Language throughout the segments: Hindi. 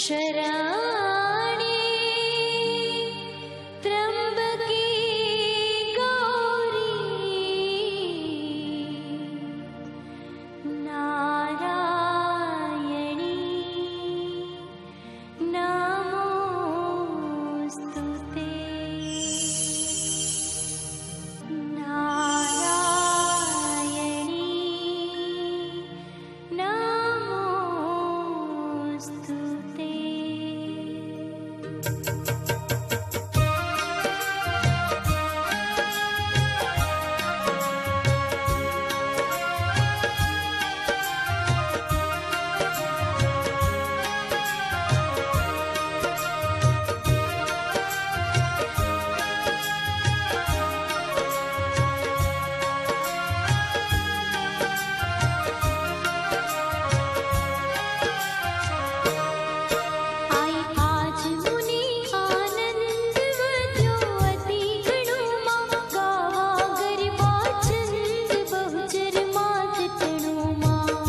शरणे त्र्यंबके गौरी नारायणी नमोस्तुते।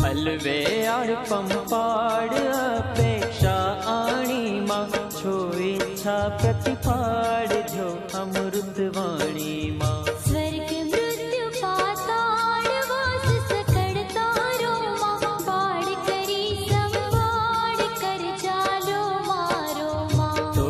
हलवे अर्पम पाड़ अपेक्षा आणी माँ छो इच्छा प्रतिपाड़ जो अमृत वाणी माँ। स्वर्ग मृत्यु पाताल वास सकड़ तारो माँ बाढ़ करी संवाड़ कर जालो मारो माँ। तो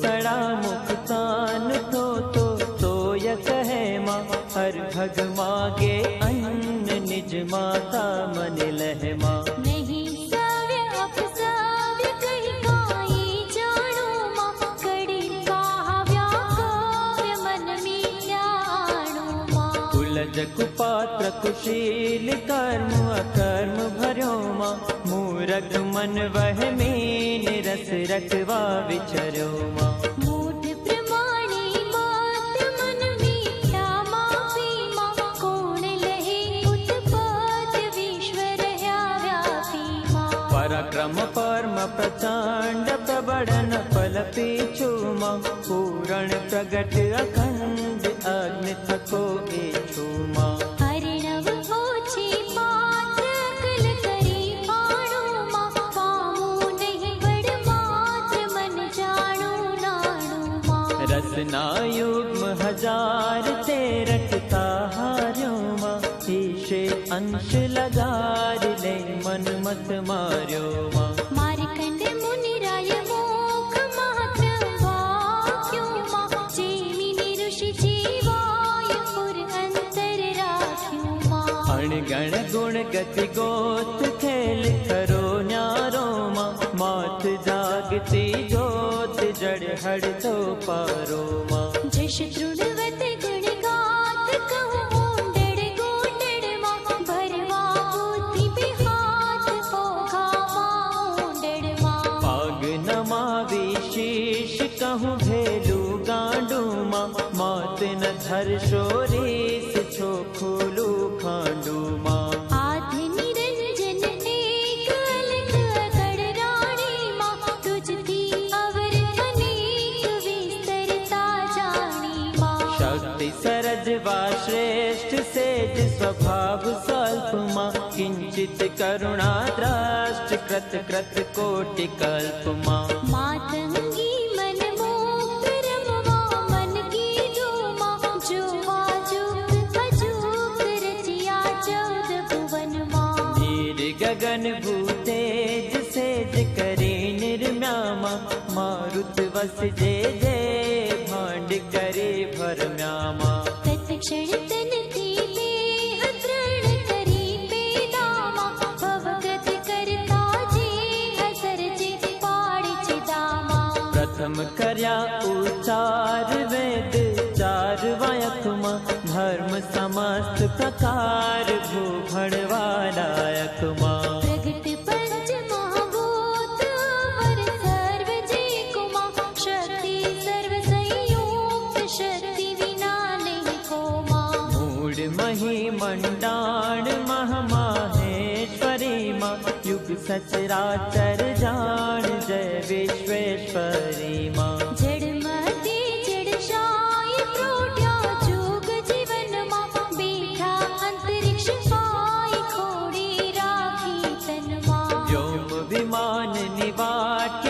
तड़ा मुक्तान तो य कहे माँ हर भग मागे अन्न निज माता मन लह माँ। नहीं सव्य अपसव्य कही काई जानो माँ कड़ी काव्या काव्य मन मीट्याणो माँ। कुलज कुपात्र कुशील कर्म अकर्म भर्यो माँ मूरख मन वह मीन रस रखवा विचर्यो माँ। मूढ़ प्रमाणी मात मन मीठा मापी माँ कोण लहे उत्पात विश्व रह्या व्यापी माँ। पराक्रम परम प्रचंड प्रबड़न फल पीछू माँ पूरण प्रगट अखंड अग्नि थको एछू माँ। हरिणव ओछी पात्र अकल करी पाणो माँ पामू नहीं बड़ मात्र मन जाणो नाणो माँ। रसना युग्म हजार ते रटता हार्यो माँ ईशे अंश लगार ले मन मत मार्यो माँ। मार्कंड मुनि राय मोख मात्र वाक्यो माँ जेमिनी ऋषि जीवाय पुर अंतर राख्यो माँ। अणगण गुण गति गोत खेल करो न्यारो माँ मात जागती जोत जड़ हड़ तो पारो माँ। जश तृणवत गुण गात कहूँ ओंडड़ गोंडड़ माँ भरवा बुद्धि बिहात होगा माँ ओंडड़ माँ। पाग नमावी शीश कहूँ भेलू गांडू माँ मात न धर शोरीस छो खोलू खांडू माँ। आधि निरंजन एक अलग अकड़ राणी माँ तुझती अवर अनेक विस्तरता जानी माँ। शक्ति सरज वा श्रेष्ठ सेज स्वभाव स्वल्प माँ किंचित करुणा द्रष्ट कृत कृत कोटि कल्प माँ। मातंगी मन मोक्त रमवा मन की जो माँ जो आजुक्त अजूक्त रचिया चौद भुवन माँ। नीर गगन भूतेज सेज करे निर्म्यामा मारुत वस जे भांड करे भरम्यामा। तत्क्षण तन थी देह तृण करी पेदामा भवगत करता जे असर जे पाड़ी चिदामा। प्रथम कर्या उचार वेद चार वायकमा धर्म समस्त प्रकार भूभड़वालायकमा। प्रगट पंच महाभूत अवर सर्व जे कुमा शक्ति सर्व संयुक्त शक्ति विना नहीं कोमा। मूड मही मंडाण महामाहेश्वरी माँ युग सचराचर जान जय विश्वेश्वरी माँ। जड़ मते जड़ शाय प्रोट्या जोग जीवन माँ बैठा अंतरिक्ष पाई खोड़ी राखी तन माँ। व्योम विमान निवाट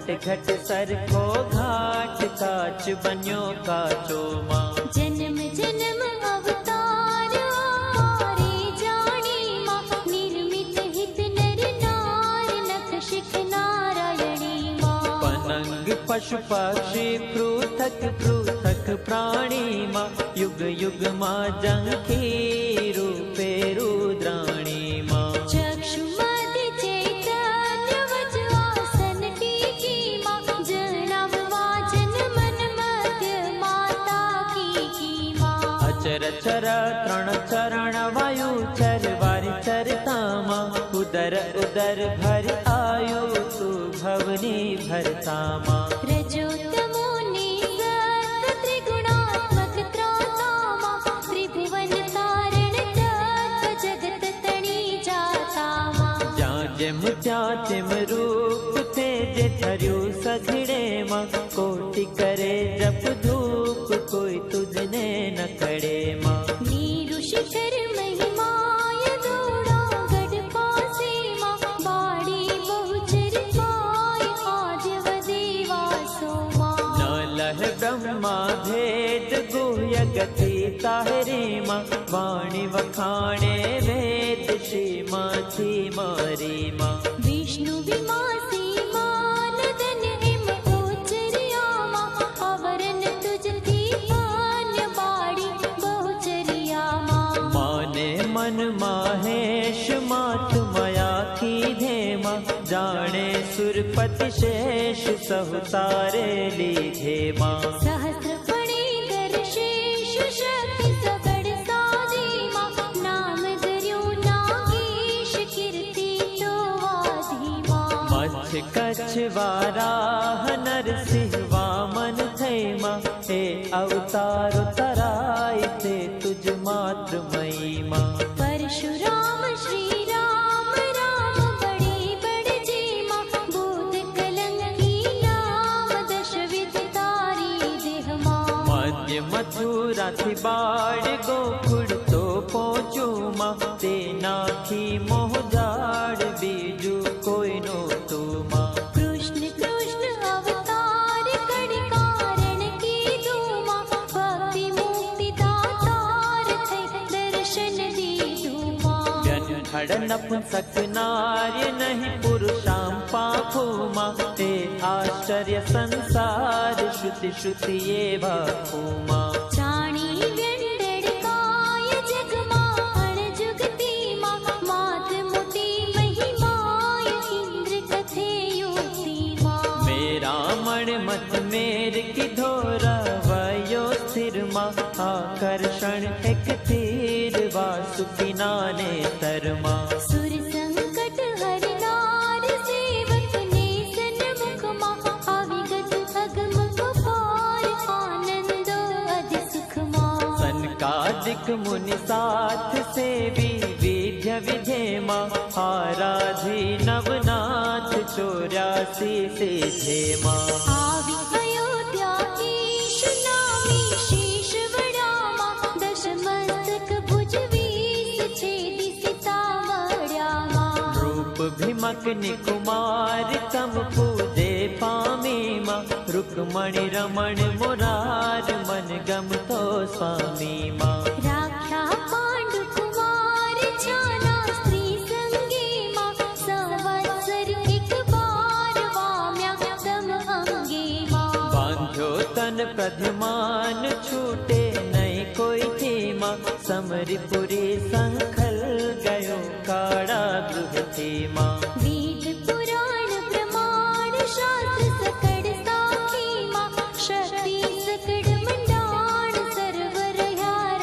घट घट सरखो घाट काच बन्यो काचो मां जन्म जन्म अवतार आरे जानी मां निर्मित हित नर नार नख शिख नारायणी मां पनंग पशु पक्षी पृथक पृथक प्राणी मां युग युग मां जंखी रूपे रुद्राणी मां चक्षुमति चैतन्य वच आसन टीकी मां जनाव वाचन मन मध्य माता की मां अचर चर त्रण चरण वायु चर वारि चरता मां उदर उदर भर आयु तु भवनी भरता मां रजो तमो निसत त्रिगुणात्मक त्राता मां त्रिभुवन तारण तत्व जगत तणी जाता मां ज्यां जेम त्यां तेम रूप थे जे धर्यु सघड़े मां कोटि करे जप धूप कोई तुझने न कड़े मां नीरु शिखर महिमाय दौड़ा गढ़ पासे मां बाड़ी बहुचर पाय आद्य वदेवासो मां न लह ब्रह्मा भेद गुह्य गति ताहरे मां वाणी वखाणे वेद श्रीमा थी मारी मां विष्णु विमासी मानदन हिम गोचरिया मां अवरन तुझ थी मान्य बाड़ी बहुचरिया मां माने मन माहेश मात मया की धेमा जाने सुरपति शेष सहुतारे लीधे मां सहस्र फणी कर शेष शक्ति सगड़ साधी मां नाम धर्यो नागेश कीर्ति तो वाधी मां मच्छ कच्छ वाराह नरसिंह वामन थे मां हे अवतार तराय थे तुझ मात्र मई मां परशुराम श्री राम राम बड़े बड़े जी मां बोध कलंकी नाम दश विध तारी देह मां मध्य मथुरा थी बाड़ गोकुड़ तो पहुँचू मां ते नाखी मोह जाड़ बीजू कोई नो तू मां कृष्ण कृष्ण अवतार कड़ कारण की धूमा भक्ति मुक्ति दातार थे दर्शन दी धूमा व्यंढड़ नपुंसक नार्य नहीं पुरुषाम पाखो मां ते आश्चर्य संसार श्रुति श्रुति ये भाखो मां चाणी व्यंढड़ काय जग माण जुगती मां मात मोटी महिमाय इंद्र कथे युक्ति मां मेरा मण मत मेर की धोरा वयो स्थिर मां आकर्षण एक तीर वासुकी नाने तरमा सुर संकट हर नार सेवक ने सन्मुख मां अविगत अगम अपार आनंदो अधि सुख मां सनकादिक मुनि साथ सेवी विद्य विधे मां आराधी नवनाथ 84 सिद्धे मां आवी अयोध्या ईश नामी शीश वड़ा मां दश मस्तक भुज 20 छेदी सीता वड़ा मां रूप भीमक निकुमार तम पूजे पामी मां रुक्मणी रमण मुरार मन गम तो स्वामी मां राख्या पांडु कुमार छाना स्त्री संगी मां संवत्सर एक बार वाम्या तम अंगे मां बांध्यो तन प्रधिमान छूटे नहीं कोई थी मां समरीपुरी संखल गयो काड़ा गृह थी मां वेद पुराण प्रमाण शास्त्र सकड़ साखी मां शक्ति सकड़ मंडाण सरवर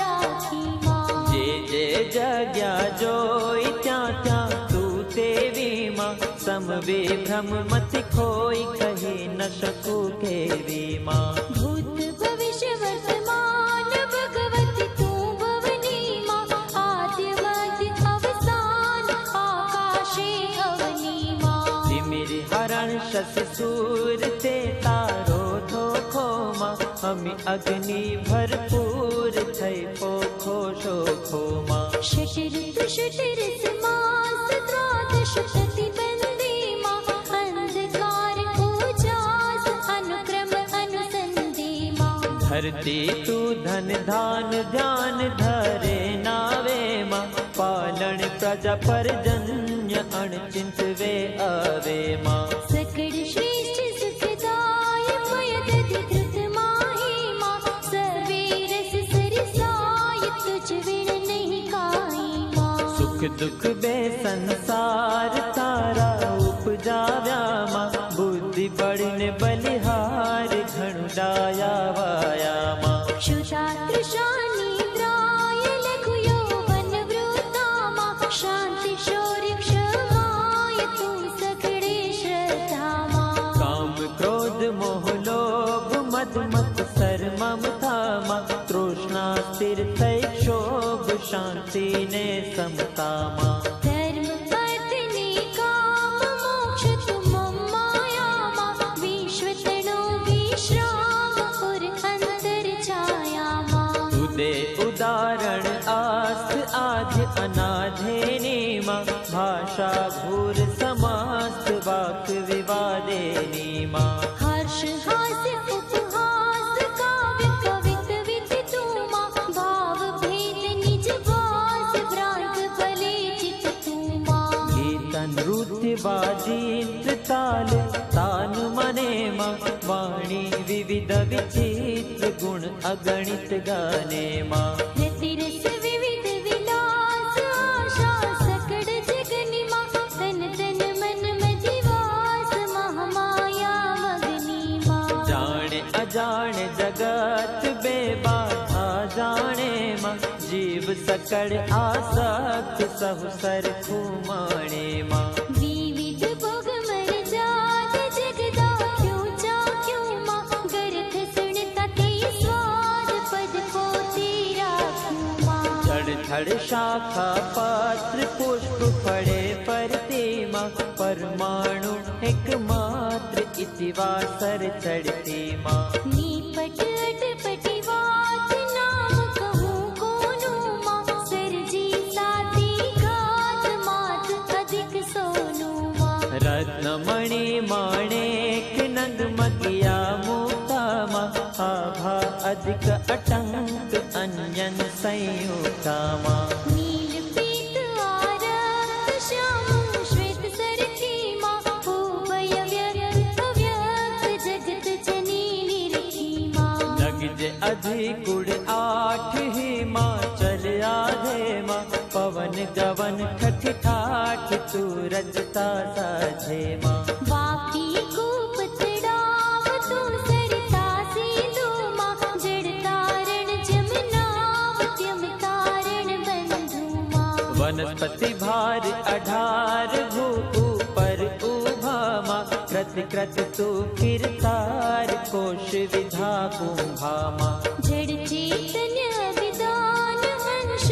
राखी मां जे जग्या जोई त्या त्या तू देवी मां समवे भ्रम मत खोई कही न सकू केवी मां भूत भविष्य वर्तमान भगवती तू भवनी मां आद्य मध्य अवसान आकाशे अवनी मां तिमिर हरण शस सूर ते तारो धोखो मां हमी अग्नि भरपूर थई पोखो शोखो मां षट षट समास द्वादश प्रतिबंधी मां अंधकार को जा धरती तू धन धान ध्यान धरे नावे माँ पालन प्रजा परजन्य अणचिंत वे आवे माँ सकळ श्रेष्ठ सुखदाय पयदधि धृत माही माँ सर्वे रस सरसाय तुझ विण नहीं काई माँ सुख दुख बे संसार तारा उपजाव्या माँ बुद्धि बड़ने बलिहार घणु डाया वाया माँ क्षुधा तृषा निद्राय लघु यौवन वृता माँ शांति शौर्य क्षमाय तू सकळे श्रद्धा माँ काम क्रोध मोह लोभ मद मत्सर ममता माँ तृष्णा स्थिर थई क्षोभ शांति ने समता माँ धर्म पत्नी काम मोक्ष तुम माया माँ विश्व तणो विश्राम पुर अंतर छाया माँ तुदे उदाहरण आस्त आधि अनाधेने माँ भाषा भूर समास्त वाक विवादेनी माँ हर्ष हास्य उपहास काव्य कवित विधि तू माँ भाव भेद निज वास भ्रांत भले चित तू माँ कीर्तन नृत्य वाजिंत्र ताल तान मने माँ वाणी विविध विचित्र गुण अगणित गाने माँ रतिरस विविध विलास आशा सकड़ जगनि माँ तन तन मन मधिवास महामाया मगनी माँ जाने अजाने जगत बेबाधा जाने माँ जीव सकड़ आसक्त सहु सरखु माणे माँ विविध भोग मर जात जगदा क्यों चाक्यों माँ गर्थ सुनता ते स्वाद पद को तेरा माँ जड़ थड़ शाखा पत्र पुष्प फड़े परते माँ परमाणु एक मात्र इति वासर चढ़ते माँ नीपट अटपटी वात नाम कहूँ कोनो माँ सरजी साथी घात मात अधिक सोनू माँ रत्नमणि माणेक नंद मकिया मुक्ता माँ आभा अधिक अटंक अन्यन संयुक्ता माँ नील पीत आरक्त श्याम श्वेत सरखी माँ उभय व्यक्त अव्यक्त जगत जनी निरखी माँ लग अधिक गुड़ आठ ही माँ चल आधे माँ पवन गवन ठठ ठाठ तू रजता साझे माँ वापी कूप तड़ाव तू सरता सिंधु माँ जड़ तारण जमुनाव त्यम तारण बंधु माँ वनस्पति भार अठार भू ऊपर उभा माँ कृत कृत तू किरतार कोश विधा कुंभा माँ जड़ चैतन्य विदान अंश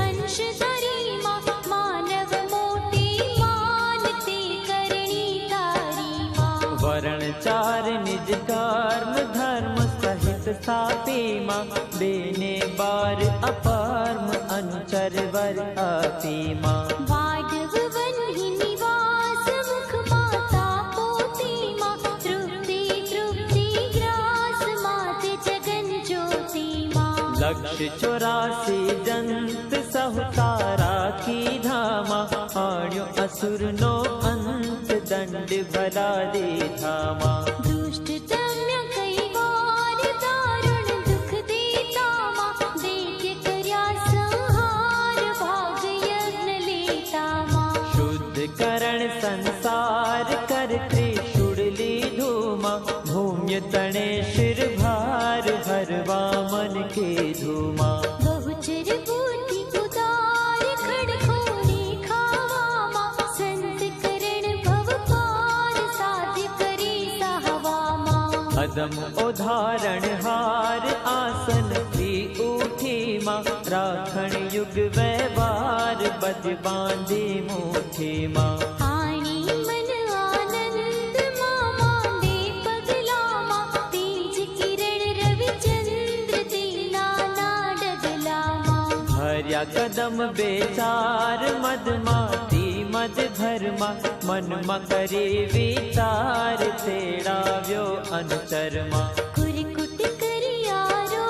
अंश धरी माँ मानव मोटी मानते करणी तारी माँ वर्ण चार निज कर्म धर्म सहित स्थापी माँ बेने बार अपार्म अनुचर वर आपी माँ वाडव वन ही निवास मुख माता पोती माँ तृप्ति तृप्ति ग्रास मात जगन ज्योति माँ लक्ष्य 84 जंत सहुतारा की धामा आण्यो असुर नो अंत दंड भला दे धामा दुष्ट दम्य कई वार दारुण दुख देता माँ दैत्य कर्या संहार भाग यज्ञ लेता माँ शुद्ध करण संसार कर त्रिशूल ली धूमा भूम्य तणे शिर भार भरवा मन के धूमा बहुचर बुद्धि उदार खड़खोने खावा माँ संत करण भव पार साध्य करे सहवा माँ अदम उदाहरण हार आसन की उठी माँ राखण युग व्यवहार बद बांधी मुठी माँ आणी मन आनंद माँ मांदे पगला माँ तेज किरण रविचंद्र दीना ना डगला माँ हर्या कदम बेचार मद माती मद धर्मा मन मकरे विचार तेड़ा व्यो अनुचरमा कुरकुट करियारो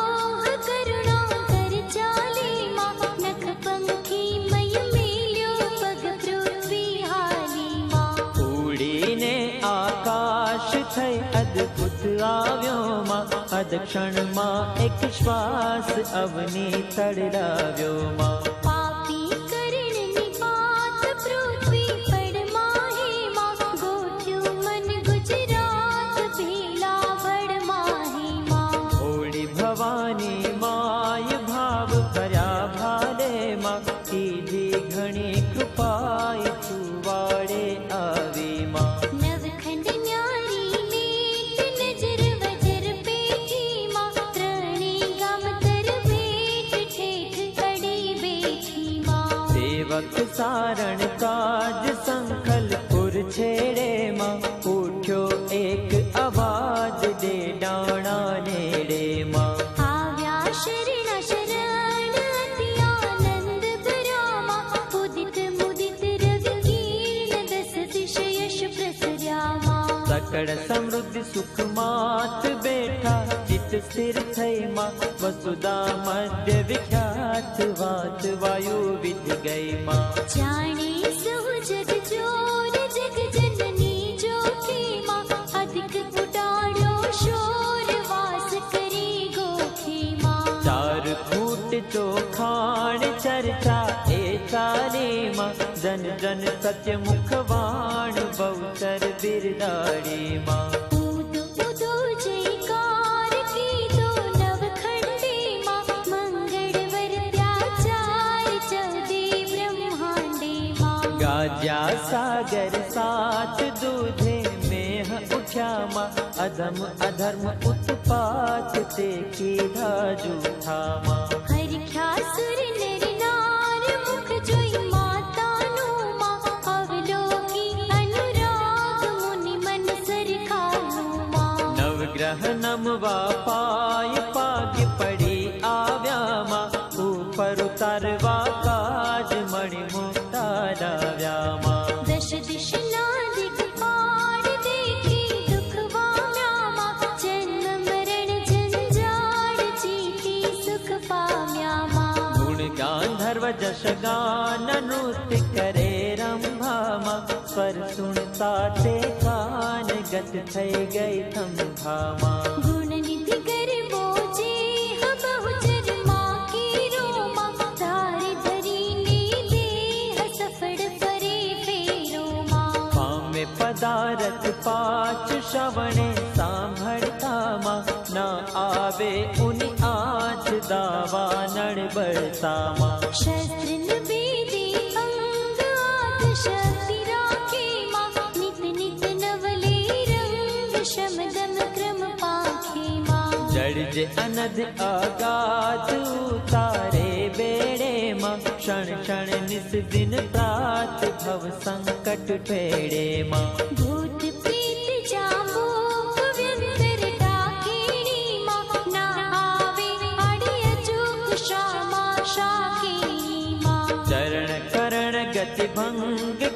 થઈ અદભુત આવ્યો માં, અદક્ષણમાં એક શ્વાસ અવની તડલાવ્યો માં. પાપી કરણની વાત પૃથ્વી પડ માહીમાં, ગોઠ્યું મન ગુજરાત ભેલા વડ માહીમાં. ભોળી ભવાની માય ભાવ ભર્યા ભાલે માં, કીધી ઘણી કૃપાય તું વાડે આવી માં. નવખંડ ન્યારી નેત નજર વજર પેઠીમાં, ત્રણેય ગામ તર ભેટ ઠેઠ અડી બેઠીમાં. સેવક સારણ કાજ સંખલપુર છેડે માં, ઉઠ્યો એક અવાજ દે ડાણા નેડે માં. આવ્યા શરણા શરણ અતિ આનંદ ભરામાં, ઉદિત મુદિત રવિ કિરણ દસ દિશ યશ પ્રસર્યામાં. સકળ સમૃદ્ધિ સુખ માત બેઠા, ચિત્ત સ્થિર થઈ માં, વસુધા મધ્ય વિખ્યાત વાત વાયુ વિધ ગઈ માં. જાણે સહુ જગ જોર જગ જનની જોખીમાં, અધિક ઉડાડ્યો શોર વાસ કરી ગોખીમાં. ચાર ફૂટ ચોખાણ ચર્ચા એ ચાલીમાં, જન જન સત્ય મુખવાણ બહુચર બિરદાડીમાં. ઉદો ઉદો જયકાર કીધો નવખંડીમાં, મંગળ વર્ત્યા ચાર ચૌદે બ્રહ્માંડીમાં. ગાજ્યા સાગર સાત દૂધે મેહ ઉઠ્યામાં, અધમ અધર્મ ઉત્પાત તે કીધા જૂઠામાં. હરખ્યા સુર નર નાર મુખ જોઈ માતાનું માં, અવલોકી અનુરાગ મુનિ મન સરખાનું માં. નવગ્રહ નમવા પાય પાગ પડી આવ્યામાં, ઉપર ઉતારવા કાજ મણિ મુક્તારાવ્યામાં. દશ દિશના દિગપાળ દેખી દુઃખ વામ્યામાં, જન્મ મરણ જંજાળ જીતી સુખ પામ્યામાં. ગુણ ગાંધર્વ જશ ગાન નૃત્ય કરે રંભામાં, સ્વર સુણતા તે કાન ગત થઈ ગઈ થંભામાં. ગુણ નિધિ ગરબો જે બહુચર માં કીરોમાં, ધારે ધરીને દેહ સફળ ફરે ફેરોમાં. પામે પદારથ પાચ શ્રવણે સાંભળતામાં, ના આવે ઉની આંચ દાવા નડબડતામાં. શસ્ત્ર બેદી અંગ આદ શક્તિ રાખીમાં, નિત નિત નવલે રંગ શમદમ ક્રમ પાંખીમાં. જડજે અનધ અગાધ ઉતારે બેડેમાં, ક્ષણ ક્ષણ નિસ દિન પ્રાત ભવ સંકટ ફેડેમાં. ભૂત પ્રીત જાંબુક વ્યંતર ટાકીણીમાં, ના આવે આડી અચૂક શ્યામા શાકીણીમાં. ચરણ કરણ ગતિ ભંગ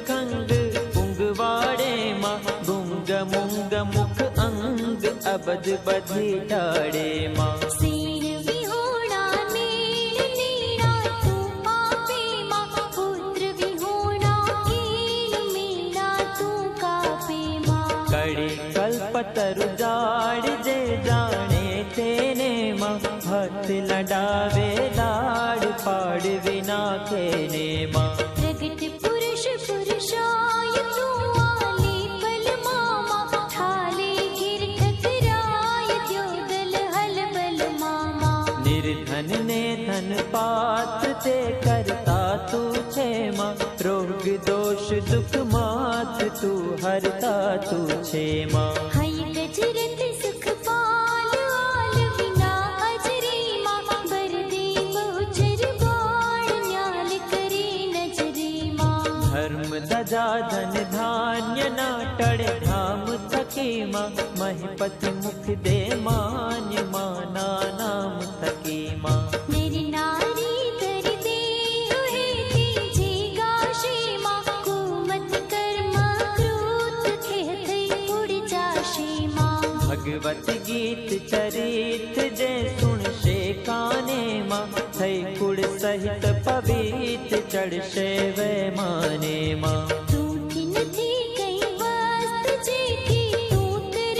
ખંગ પુંગવાડેમાં, ગુંગ મુંગ મુખ અંગ અબધ બધી ડાળેમાં. શેર વિહોણા નીણ નીણા તું આપેમાં, પુત્ર વિહોણા કીન મીણા તું કાપેમાં. કડી કલ્પતરુ જાડ જે જાણે તેને માં, હાથ લડાવે લાડ પાડ વિના કેને માં. પ્રગટ પુરુષ પુરુષાય તું આલે પલમામાં, ઠાલે ગિર ઠકરાય દ્યોદલ હલબલ મામા. નિર્ધન ને ધન પાત્ર તે કરતા તું છે માં, રોગ દોષ દુઃખ માત તું હરતા તું છે માં. હૈ ગજરાત સુખ પાલ આલ વિના અજરીમાં, બરદે બહુચર બાળ ન્યાલ કરે નજરીમાં. ધર્મ ધજા ધન ધાન્ય ના ટળે ધામ થકીમાં, મહિપતિ મુખ દે માન્ય માના નામ થકીમાં. નર નારી તર દેહ હેતી જે ગાશીમાં, કુમત કર્મ કૃત ખેહ થઈ ઉડ જાશીમાં. ભગવત ગીત ચરિત જે સુણશે કાને માં, થઈ કુળ સહિત પવિત ચડશે વે માને માં. તૂટી નથી કઈ વસ્ત જેથી તું તર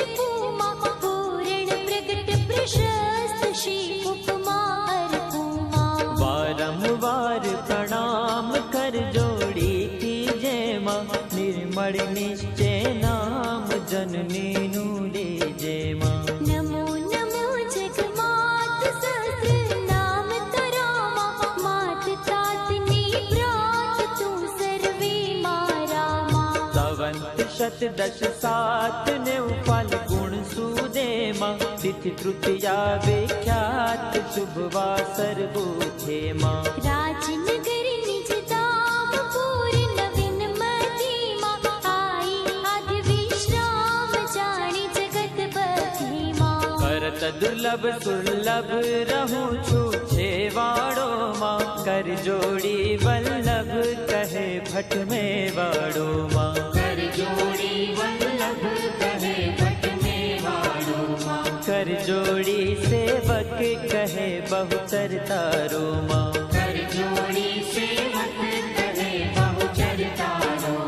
મળી નિશ્ચય નામ જનનીનું લેજે માં. નમો નમો જગમાત સહસ્ર નામ તરામા માત તાતની પ્રાત તું સર્વે મારા માં. સંવંત શત દશ સાત નેવ ફાલ્ગુણ સુદેમાં તિથિ તૃતીયા વિખ્યાત શુભ વાસર બુધે માં. રાજનગર નિજ ધામ પૂર નવીન મદીમાં આઈ આદિ વિશ્રામ જાણી જગત બધીમાં. કરત દુર્લભ સુલભ રહું છું છેવાડોમાં કર જોડી વલ્લભ કહે ભટ્ટ મેવાડોમાં. कर जोड़ी वल्लभ कहे भट्ट मेवाड़ों કર જોડી સેવક કહે બહુચર તારોમાં. कर जोड़ी सेवक कहे बहुचर तारों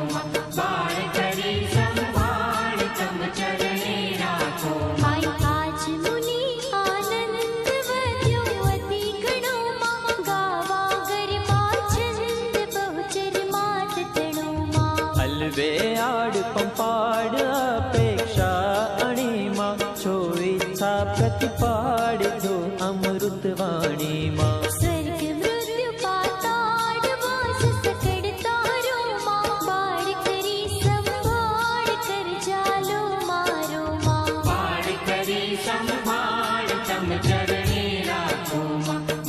बाण करी संभाळ तम चरणे राखो. આઈ આજ મુનિ આનંદ વધ્યો અતિ ઘણોમાં ગાવા ગરબા છંદ બહુચર માત તણોમાં. અલવે આડ પંપાડ અપેક્ષા અણીમાં છો ઈચ્છા પ્રતિપાડ જો અમૃત વાણીમાં. સ્વર્ગ મૃત્યુ પાતાળ વાસ સકળ તારોમાં બાળ કરી સંભાળ કર જાલો મારો માં. बाण करी संभाळ तम चरणे राखो.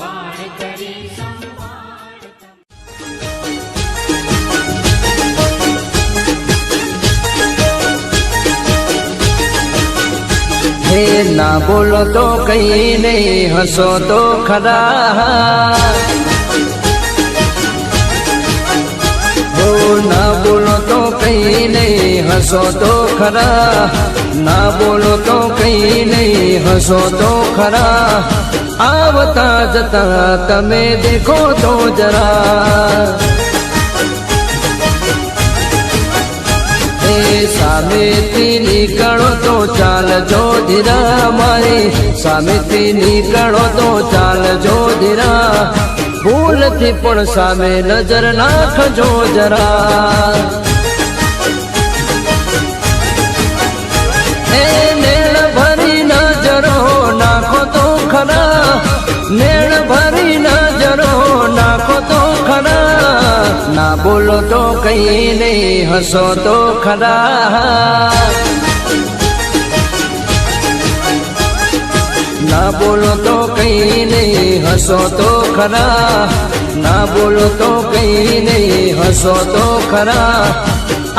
बाण करी संभाळ हे ना बोलो तो कहीं नहीं हंसो तो खरा. हो ना बोलो तो कहीं नहीं हंसो तो खरा. ना बोलो तो कहीं नहीं हंसो तो खरा. आवता जता तमे देखो तो जरा. સામેથી નીકળો તો ચાલજો ધીરા મારી. સામેથી નીકળો તો ચાલજો ધીરા. ભૂલથી પણ સામે નજર નાખજો જરા. એ નેણ ભરી નજરો નાખો તો ખરા. નેણ ભરી નજરો નાખો તો ખરા. ના બોલો તો કઈ નહીં હસો તો ખરા. ના બોલો તો કઈ નહીં હસો તો ખરા. ના બોલો તો કઈ નહીં હસો તો ખરા.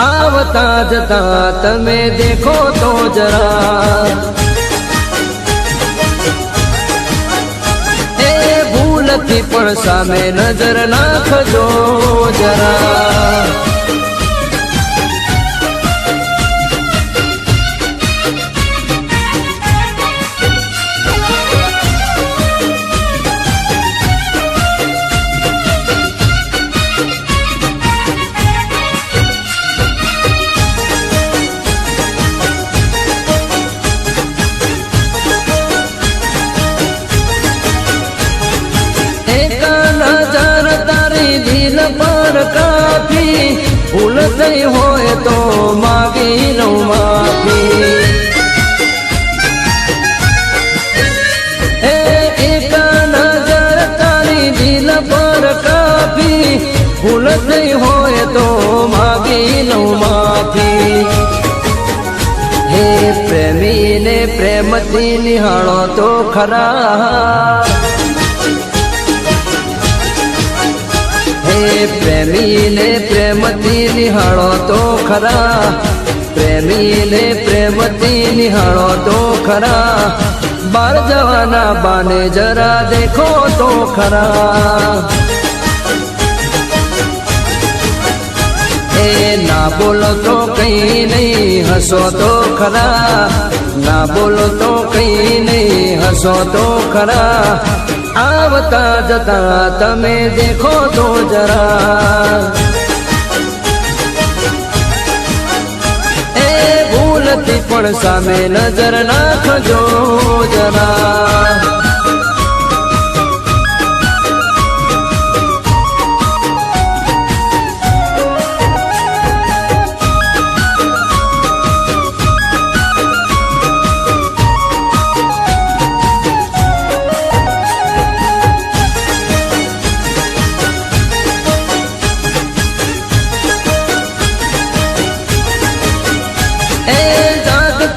આવતા જતા તમે દેખો તો જરા. ભૂલથી પણ સામે નજર નાખજો જરા. દિલ પર કાફી ભૂલ થઈ હોય તો માગી લઉં માફી. એક નજર તારી દિલ પર કાફી ભૂલ થઈ હોય તો માગી લઉં માફી. હે પ્રેમીને પ્રેમથી નિહાળો તો ખરા. પ્રેમીને પ્રેમથી નિહાળો તો ખરા. પ્રેમીને પ્રેમથી નિહાળો તો ખરા. બાર જવાના બાને જરા દેખો તો ખરા. એ ના બોલો તો કઈ નહીં હસો તો ખરા. ના બોલો તો કઈ નહીં હસો તો ખરા. आवता जता तमे देखो तो जरा. ए भूलती पण सामे नजर नाखजो जरा.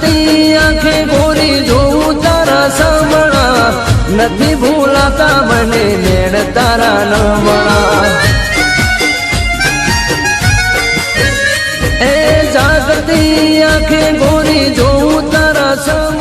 જાગતી આંખે ગોરી જોઉં તારા સાંભળા નથી ભૂલાતા મને મેળ તારા નમણા એ જાગતી આંખે ગોરી જોઉં તારા સાંભળા